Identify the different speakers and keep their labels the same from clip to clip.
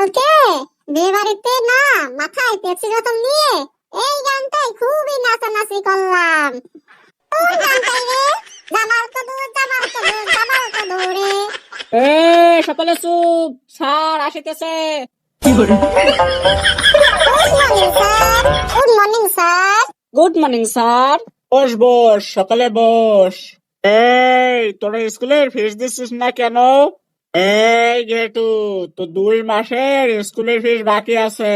Speaker 1: কালকে বিয়ে বাড়িতে না মাথায় পেপসি বোতল নিয়ে এই গানটাই খুবই নাচানাচি করলাম। কোন গানটাই রে? জামাল তো দূর, জামাল তো দূর, জামাল তো দূরে।
Speaker 2: এ সকলে চুপ, স্যার আসিতেছে।
Speaker 1: Good morning sir, good morning sir.
Speaker 2: Good morning sir. Boss boss, সকালে বস। এই তোরা স্কুলের ফিস দিচ্ছিস না কেন? এই গেটু, তো 2 মাসের স্কুলের ফিস বাকি আছে,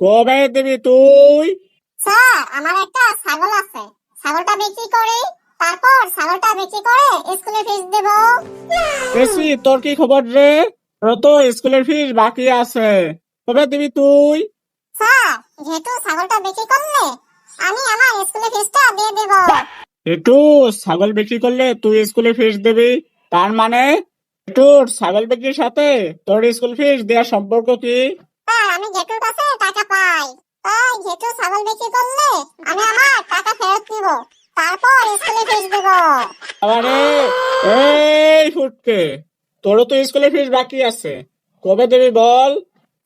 Speaker 2: কবে দিবি তুই?
Speaker 1: স্যার আমার একটা ছাগল আছে, ছাগলটা বিক্রি করি, তারপর ছাগলটা বিক্রি করে স্কুলে ফিস দেব।
Speaker 2: বেশি তোর কি খবর রে? তোর তো স্কুলের ফিস বাকি আছে, কবে দিবি তুই?
Speaker 1: স্যার যেহেতু ছাগলটা বিক্রি করলে আমি আমার স্কুলে ফিসটা দিয়ে দেব।
Speaker 2: একটু ছাগল বিক্রি করলে তুই স্কুলে ফিস দিবি, তার মানে একটু ছাগল বিক্রির সাথে তোর স্কুল ফিস দেওয়ার সম্পর্ক কি?
Speaker 1: স্যার আমি জেঠুর কাছে টাকা পাই, তাই জেঠু ছাগল বিক্রি করলে আমি আমার টাকা ফেরত দিব, তারপর স্কুলে ফিস দেব।
Speaker 2: আরে এই ফুটকে, তোরও তো স্কুলের ফিস বাকি আছে, কবে দিবি বল?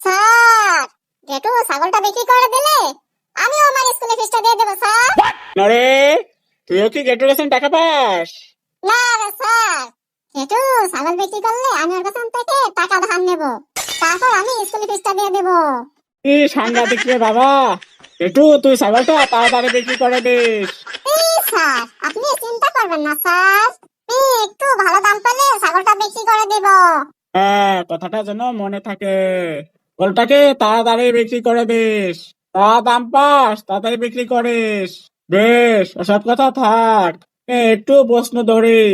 Speaker 1: স্যার জেঠু ছাগলটা বিক্রি করে দিলে আমিও আমার স্কুলে ফিসটা দিয়ে দেব স্যার।
Speaker 2: নরে, তুইও কি গেটের কাছে টাকা পাস?
Speaker 1: না রে স্যার, জেঠু ছাগল বিক্রি করলে আমি ওর কাছ থেকে টাকা ধার নেব, তারপর আমি স্কুলে ফিসটা দিয়ে দেব।
Speaker 2: কি সাংঘাতিক রে বাবা, একটু তুই ছাগলটা তাড়াতাড়ি বিক্রি করে দিস।
Speaker 1: স্যার আপনি চিন্তা করবেন না স্যার, আমি একটু ভালো দাম পেলে ছাগলটা বিক্রি করে দেব।
Speaker 2: হ্যাঁ, কথাটা যেন মনে থাকে, ফলটাকে তাড়াতাড়ি বিক্রি করে দিস, তা দাম পাস তাড়াতাড়ি বিক্রি করিস। বেশ, ওসব কথা থাক, একটু প্রশ্ন ধরি।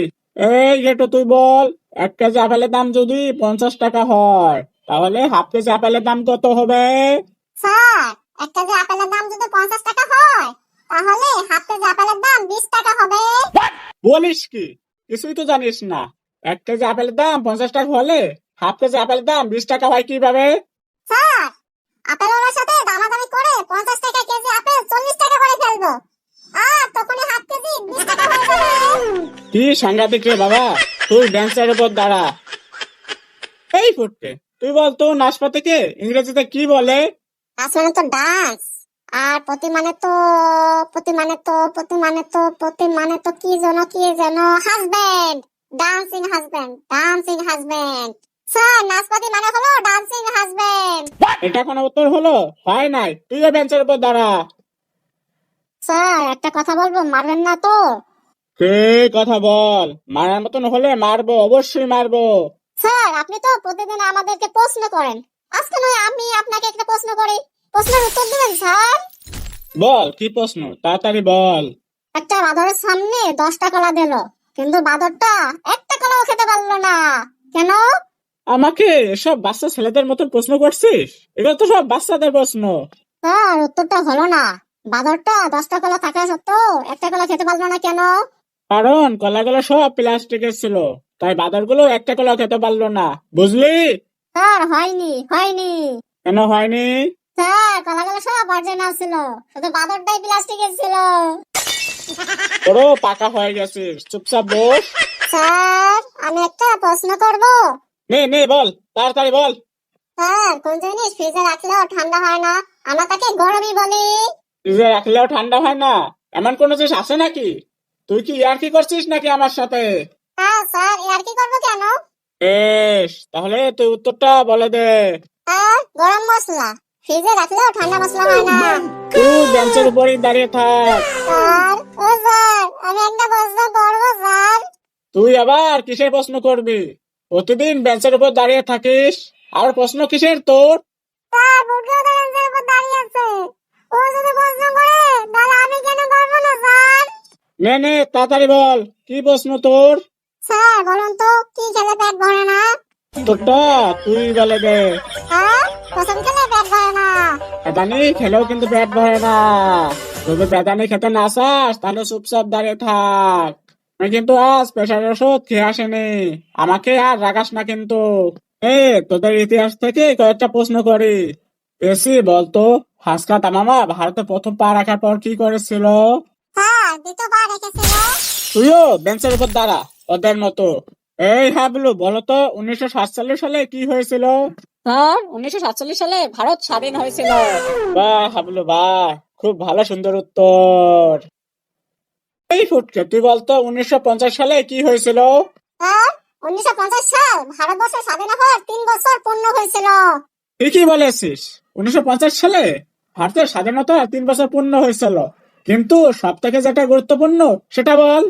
Speaker 2: এই যেটা তুই বল, 1 কেজি আপেলের দাম যদি 50 টাকা হয়, তাহলে হাফ কেজি আপেলের দাম কত হবে?
Speaker 1: স্যার 1 কেজি আপেলের দাম যদি 50 টাকা হয়, তাহলে হাফ কেজি আপেলের দাম 20 টাকা হবে।
Speaker 2: বলিস কি, কিছুই তো জানিস না। 1 কেজি আপেলের দাম 50 টাকা হলে হাফ কেজি আপেলের দাম 20 টাকা হয় কিভাবে?
Speaker 1: স্যার আপেলের সাথে দামাদামি করে 50 টাকা কেজি আপেল 40 টাকা করে ফেলবো, আর তখনই হাফ কেজি 20 টাকা হয়ে যাবে।
Speaker 2: কি সাংঘাতিক রে বাবা, তুই বেঞ্চের উপর দাঁড়া। এই ফুটকে, তুই বল তো নাশপাতিকে ইংরেজিতে কি বলে?
Speaker 1: নাচ মানে তো ডান্স, আর প্রতি মানে তো কি যেন husband, dancing husband, dancing husband. Sir নাচপাতি মানে হলো ডান্সিং হাজবেন্ড।
Speaker 2: এটা কোনো উত্তর হলো? হয় নাই, তুইও বেঞ্চের উপর দাঁড়া।
Speaker 1: স্যার একটা কথা বলবো, মারবেন না তো?
Speaker 2: কে কথা বল, মারার মতন হলে মারবো, অবশ্যই মারবো।
Speaker 1: স্যার আপনি তো প্রতিদিন আমাদেরকে প্রশ্ন করেন, আজকে নয় আমি আপনাকে একটা প্রশ্ন করি, প্রশ্নের উত্তর দিবেন স্যার।
Speaker 2: বল কি প্রশ্ন, তাড়াতাড়ি বল।
Speaker 1: একটা বাঁদরের সামনে 10টা কলা দিল, কিন্তু বাঁদরটা একটা কলাও খেতে পারলো না, কেন?
Speaker 2: আমাকে এসব বাচ্চা ছেলেদের মতন প্রশ্ন করছিস? এগুলো তো সব বাচ্চাদের প্রশ্ন।
Speaker 1: স্যার উত্তরটা হলো না, বাঁদরটা 10টা কলা থাকা সত্ত্বেও একটা কলা খেতে পারলো না কেন?
Speaker 2: কারণ কলাগুলো সব প্লাস্টিকের ছিল, তাই বাদরগুলো একটা কলা খেতে পারলো না, বুঝলি?
Speaker 1: স্যার হয়নি হয়নি,
Speaker 2: কেন হয়নি?
Speaker 1: স্যার কলাগুলো সব অরিজিনাল ছিল, শুধু বাঁদরটাই প্লাস্টিকের ছিল।
Speaker 2: তোরও পাকা হয়ে গেছিস, চুপচাপ বস।
Speaker 1: স্যার আমি একটা প্রশ্ন করব।
Speaker 2: নে নে বল, তাড়াতাড়ি বল।
Speaker 1: স্যার কোন জিনিস ফ্রিজে রাখলেও ঠান্ডা হয় না, আমরা তাকে গরমই বলি?
Speaker 2: ফ্রিজে রাখলেও ঠান্ডা হয় না, এমন কোন জিনিস আছে নাকি? তুই কি ইয়ার্কি করছিস নাকি আমার সাথে?
Speaker 1: হ্যাঁ স্যার আর কি করবো কেন?
Speaker 2: বেশ, তাহলে তুই উত্তরটা বলে দে।
Speaker 1: স্যার গরম মশলা, ফ্রিজে রাখলেও ঠান্ডা মশলা হয় না।
Speaker 2: তুই বেঞ্চের উপরই দাঁড়িয়ে থাক।
Speaker 1: স্যার ও স্যার আমি একটা প্রশ্ন করবো স্যার।
Speaker 2: তুই আবার কিসের প্রশ্ন করবি? প্রতিদিন বেঞ্চের উপর দাঁড়িয়ে থাকিস, আর প্রশ্ন কিসের তোর?
Speaker 1: স্যার বুকেও তো বেঞ্চের উপর দাঁড়িয়ে আছে, ও যদি প্রশ্ন করে তাহলে আমি কেন করবো না স্যার?
Speaker 2: নে নে তাড়াতাড়ি বল, কি প্রশ্ন তোর?
Speaker 1: স্যার বলুন তো কি খেলে পেট ভরে না?
Speaker 2: তোরটা তুই বলে দে।
Speaker 1: হ্যাঁ পছন্দ খেলে পেট ভরে না।
Speaker 2: পেদানি খেলেও কিন্তু পেট ভরে না। যদি পেদানি খেতে না চাস তাহলে চুপচাপ দাঁড়িয়ে থাক। আমি কিন্তু আজ প্রেশারের ওষুধ খেয়ে আসেনি, আমাকে আর রাগাস না কিন্তু। তোদের ইতিহাস থেকে কয়েকটা প্রশ্ন করি। বেশি বলতো, হাসকা তামামা ভারতে প্রথম পা রাখার পর কি করেছিল?
Speaker 1: স্যার দ্বিতীয়বার রেখেছিল।
Speaker 2: তুইও বেঞ্চের উপর দাঁড়া ওদের মতো। এই হাবলু, বলতো 1947 সালে কি হয়েছিল?
Speaker 3: স্যার 1947 সালে ভারত স্বাধীন হয়েছিল।
Speaker 2: বাহ হাবলু বাহ, খুব ভালো সুন্দর উত্তর। এই ফুটকে তুই বলতো 1950 সালে কি হয়েছিল?
Speaker 1: স্যার 1950 সাল ভারতবর্ষ স্বাধীন হওয়ার 3 বছর পূর্ণ হয়েছিল।
Speaker 2: ঠিকই বলেছিস, 1950 সালে ভারতের স্বাধীনতা 3 বছর পূর্ণ হয়েছিল। কিন্তু সব থেকে যেটা গুরুত্বপূর্ণ সেটা বল।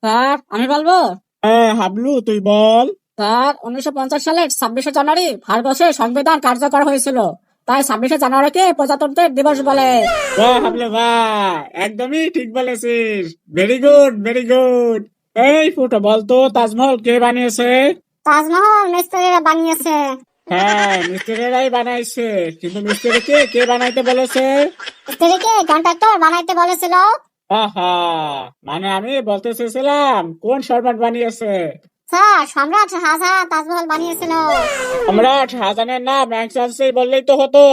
Speaker 3: স্যার আমি বলবো।
Speaker 2: হ্যাঁ হাবলু তুই বল।
Speaker 3: স্যার 1950 সালের 26শে জানুয়ারি ভারতবর্ষের সংবিধান কার্যকর হয়েছিল, তাই 26শে জানুয়ারিকে প্রজাতন্ত্রের দিবস বলে।
Speaker 2: বাহ হাবলু বাহ, একদমই ঠিক বলেছিস। Very good very good. এই ফুটো বলতো তাজমহল কে বানিয়েছে?
Speaker 1: তাজমহল মিস্ত্রিরা বানিয়েছে।
Speaker 2: হ্যাঁ মিস্ত্রিরাই বানাইছে, কিন্তু মিস্ত্রিকে কে বানাইতে বলেছে?
Speaker 1: মিস্ত্রিকে কন্ট্রাক্টর বানাইতে বলেছিল।
Speaker 2: আহা, মানে আমি বলতে চেয়েছিলাম কোন সম্রাট বানিয়েছে।
Speaker 1: স্যার সম্রাট শাহজাহান তাজমহল বানিয়েছিল।
Speaker 2: সম্রাট শাহজাহানের নাম এক চান্সেই বললেই তো হতো।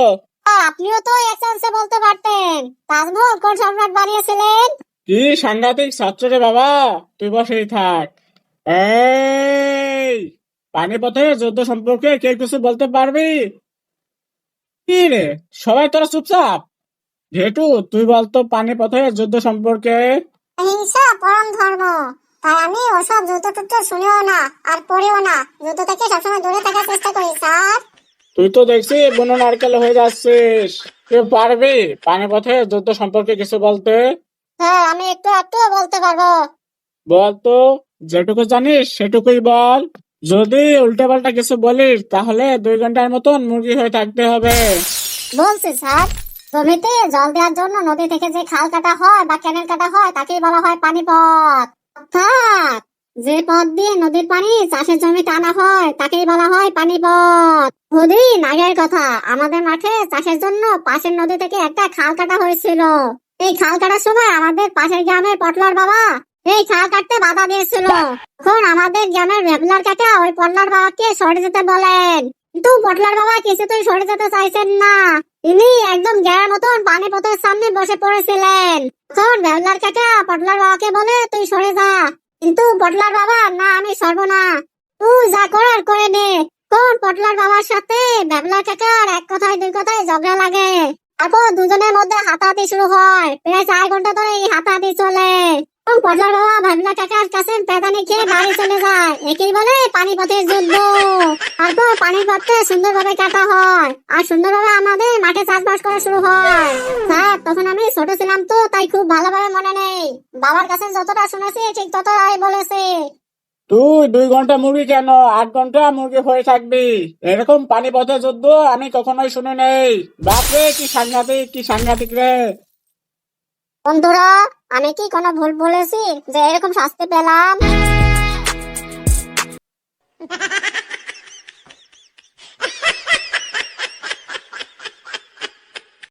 Speaker 1: আপনিও তো এক চান্সে বলতে পারতেন। তাজমহল কোন সম্রাট বানিয়েছিলেন?
Speaker 2: কি সাংঘাতিক ছাত্র রে বাবা, তুই বসেই থাক। এই পানিপথের যুদ্ধ সম্পর্কে কে কিছু বলতে পারবি? কি রে সবাই তোরা চুপচাপ। ঘেটু তুই বলতো পানিপথের যুদ্ধ সম্পর্কে।
Speaker 1: অহিংসা পরম ধর্ম, তাই আমি ওসব যুদ্ধ টুদ্ধ শুনিও না আর পড়িও না। যুদ্ধ থেকে সবসময় দূরে থাকার চেষ্টা করি স্যার।
Speaker 2: তুই তো দেখছি বুনো নারকেল হয়ে যাচ্ছিস। তুই পারবি পানিপথের যুদ্ধ সম্পর্কে কিছু বলতে?
Speaker 1: স্যার আমি একটু একটু বলতে পারবো।
Speaker 2: বলতো, যেটুকু জানিস সেটুকুই বল। যদি উল্টাপাল্টা কিছু বলিস তাহলে 2 ঘন্টার মতন মুরগি হয়ে থাকতে হবে।
Speaker 1: বলছি স্যার, জমিতে জল দেওয়ার জন্য নদী থেকে যে খাল কাটা হয় বা ক্যানেল কাটা হয় তাকেই বলা হয় পানিপথ। অর্থাৎ যে পথ দিয়ে নদীর পানি চাষের জমিতে আনা হয় তাকেই বলা হয় পানিপথ। বহুদিন আগের কথা, আমাদের মাঠে চাষের জন্য পাশের নদী থেকে একটা খাল কাটা হয়েছিল। এই খাল কাটার সময় আমাদের পাশের গ্রামের পটলার বাবা এই খাল কাটতে বাধা দিয়েছিল। তখন আমাদের গ্রামের ভেবলার কাকা ওই পটলার বাবাকে সরে যেতে বলেন, কিন্তু পটলার বাবা কিছুতেই সরে যেতে চাইছেন না। তিনি একদম গ্যারার মতন পানিপথের সামনে বসে পড়েছিলেন। তখন ভেবলার কাকা পটলার বাবাকে বলে তুই সরে যা, কিন্তু পটলার বাবা না আমি সরব না, তুই যা করার করে নে। কোন পটলার বাবার সাথে ভেবলার কাকার এক কথায় দুই কথায় ঝগড়া লাগে। তারপর দুজনের মধ্যে হাতাহাতি শুরু হয়। প্রায় 4 ঘন্টা ধরে এই হাতাহাতি চলে। এবং পটলার বাবা ভেবলা কাকার কাছে পেদানি খেয়ে বাড়ি চলে যায়। একেই বলে পানিপথের যুদ্ধ। তারপর পানিপথে সুন্দরভাবে কাটা হয় আর সুন্দরভাবে আমাদের মাঠে চাষবাস করা শুরু হয়। স্যার তখন আমি ছোট ছিলাম তো তাই খুব ভালোভাবে মনে নেই। বাবার কাছে যতটা শুনেছি ঠিক ততটাই বলেছি।
Speaker 2: তুই 2 ঘন্টা মুরগি কেন 8 ঘন্টা মুরগি হয়ে থাকবি? এরকম পানিপথের যুদ্ধ আমি কখনোই শুনে নেই। বাপরে কি সাংঘাতিক কি সাংঘাতিক রে।
Speaker 1: বন্ধুরা, আমি কি কোনো ভুল বলেছি যে এরকম শাস্তি পেলাম?